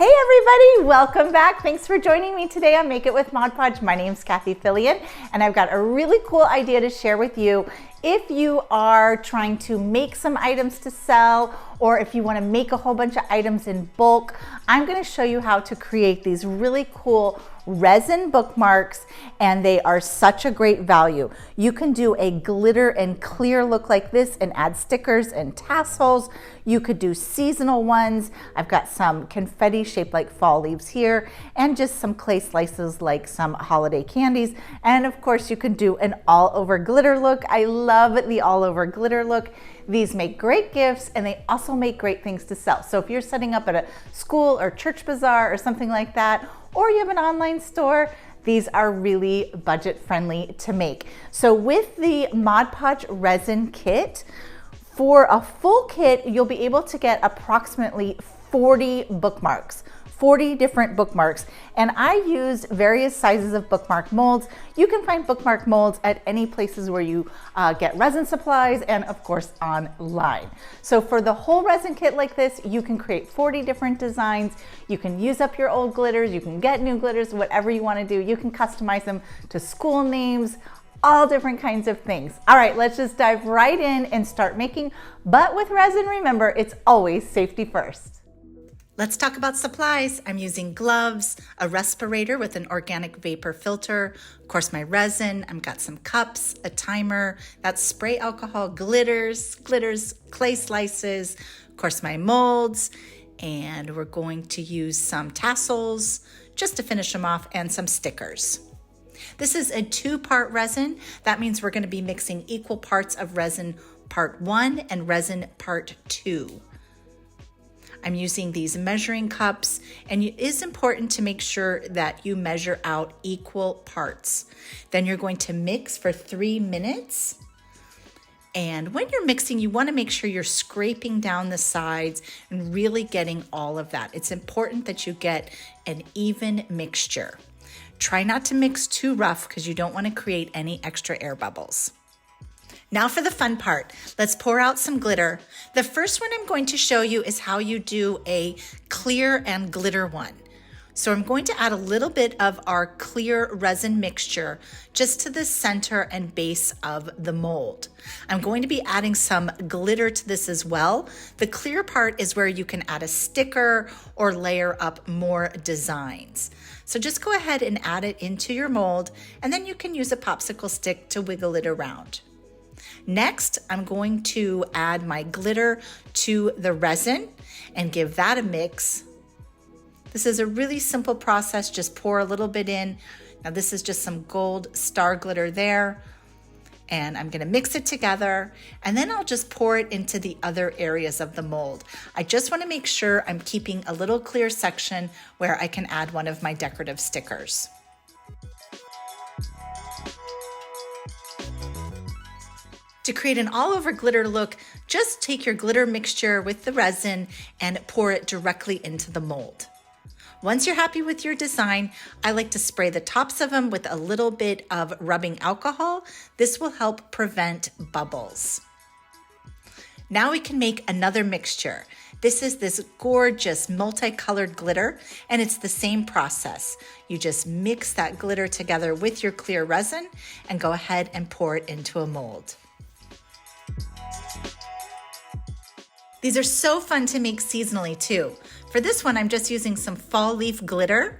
Hey everybody, welcome back. Thanks for joining me today on Make It with Mod Podge. My name's Cathie and I've got a really cool idea to share with you. If you are trying to make some items to sell, or if you want to make a whole bunch of items in bulk, I'm going to show you how to create these really cool resin bookmarks, and they are such a great value. You can do a glitter and clear look like this and add stickers and tassels. You could do seasonal ones. I've got some confetti shaped like fall leaves here, and just some clay slices like some holiday candies. And of course you could do an all over glitter look. I love the all over glitter look. These make great gifts, and they also make great things to sell. So if you're setting up at a school or church bazaar or something like that, or you have an online store, these are really budget friendly to make. So with the Mod Podge Resin kit, for a full kit, you'll be able to get approximately 40 bookmarks. 40 different bookmarks, and I used various sizes of bookmark molds. You can find bookmark molds at any places where you get resin supplies, and of course online. So for the whole resin kit like this, you can create 40 different designs. You can use up your old glitters, you can get new glitters, whatever you want to do. You can customize them to school names, all different kinds of things. All right, let's just dive right in and start making. But with resin, remember, it's always safety first. Let's talk about supplies. I'm using gloves, a respirator with an organic vapor filter, of course my resin, I've got some cups, a timer, that's spray alcohol, glitters, clay slices, of course my molds, and we're going to use some tassels just to finish them off, and some stickers. This is a 2-part resin. That means we're going to be mixing equal parts of resin part 1 and resin part 2. I'm using these measuring cups, and it is important to make sure that you measure out equal parts. Then you're going to mix for 3 minutes. And when you're mixing, you want to make sure you're scraping down the sides and really getting all of that. It's important that you get an even mixture. Try not to mix too rough because you don't want to create any extra air bubbles. Now for the fun part, let's pour out some glitter. The first one I'm going to show you is how you do a clear and glitter one. So I'm going to add a little bit of our clear resin mixture just to the center and base of the mold. I'm going to be adding some glitter to this as well. The clear part is where you can add a sticker or layer up more designs. So just go ahead and add it into your mold, and then you can use a popsicle stick to wiggle it around. Next, I'm going to add my glitter to the resin and give that a mix. This is a really simple process. Just pour a little bit in. Now this is just some gold star glitter there. And I'm going to mix it together, and then I'll just pour it into the other areas of the mold. I just want to make sure I'm keeping a little clear section where I can add one of my decorative stickers. To create an all-over glitter look, just take your glitter mixture with the resin and pour it directly into the mold. Once you're happy with your design, I like to spray the tops of them with a little bit of rubbing alcohol. This will help prevent bubbles. Now we can make another mixture. This is this gorgeous multicolored glitter, and it's the same process. You just mix that glitter together with your clear resin and go ahead and pour it into a mold. These are so fun to make seasonally too. For this one, I'm just using some fall leaf glitter.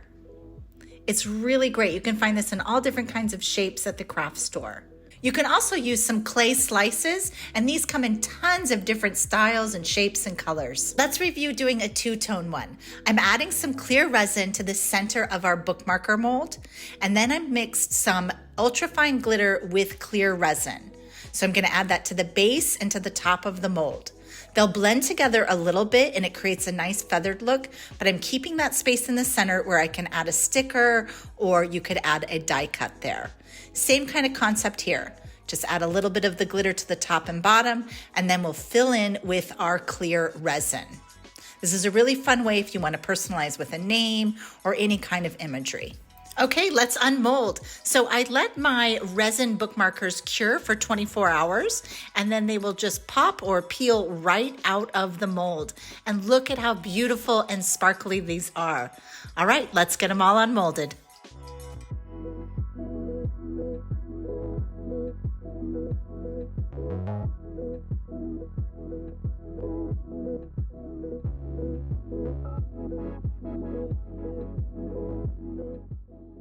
It's really great. You can find this in all different kinds of shapes at the craft store. You can also use some clay slices, and these come in tons of different styles and shapes and colors. Let's review doing a 2-tone one. I'm adding some clear resin to the center of our bookmarker mold, and then I mixed some ultrafine glitter with clear resin. So I'm going to add that to the base and to the top of the mold. They'll blend together a little bit and it creates a nice feathered look, but I'm keeping that space in the center where I can add a sticker, or you could add a die cut there. Same kind of concept here. Just add a little bit of the glitter to the top and bottom, and then we'll fill in with our clear resin. This is a really fun way if you want to personalize with a name or any kind of imagery. Okay, let's unmold. So I let my resin bookmarkers cure for 24 hours, and then they will just pop or peel right out of the mold. And look at how beautiful and sparkly these are. All right, let's get them all unmolded.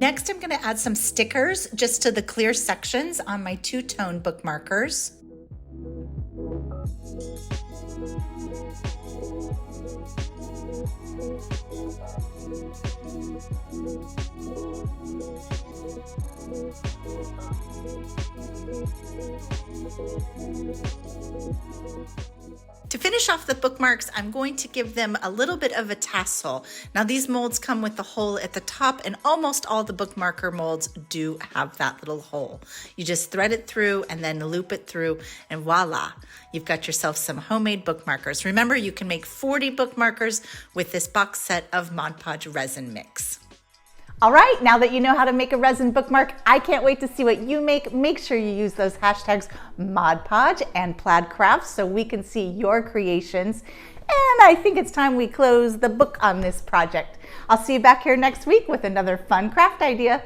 Next, I'm going to add some stickers just to the clear sections on my two-tone bookmarkers. To finish off the bookmarks, I'm going to give them a little bit of a tassel. Now these molds come with the hole at the top, and almost all the bookmarker molds do have that little hole. You just thread it through and then loop it through, and voila, you've got yourself some homemade bookmarkers. Remember, you can make 40 bookmarkers with this box set of Mod Podge Resin mix. All right, now that you know how to make a resin bookmark, I can't wait to see what you make. Make sure you use those hashtags Mod Podge and Plaid Crafts so we can see your creations. And I think it's time we close the book on this project. I'll see you back here next week with another fun craft idea.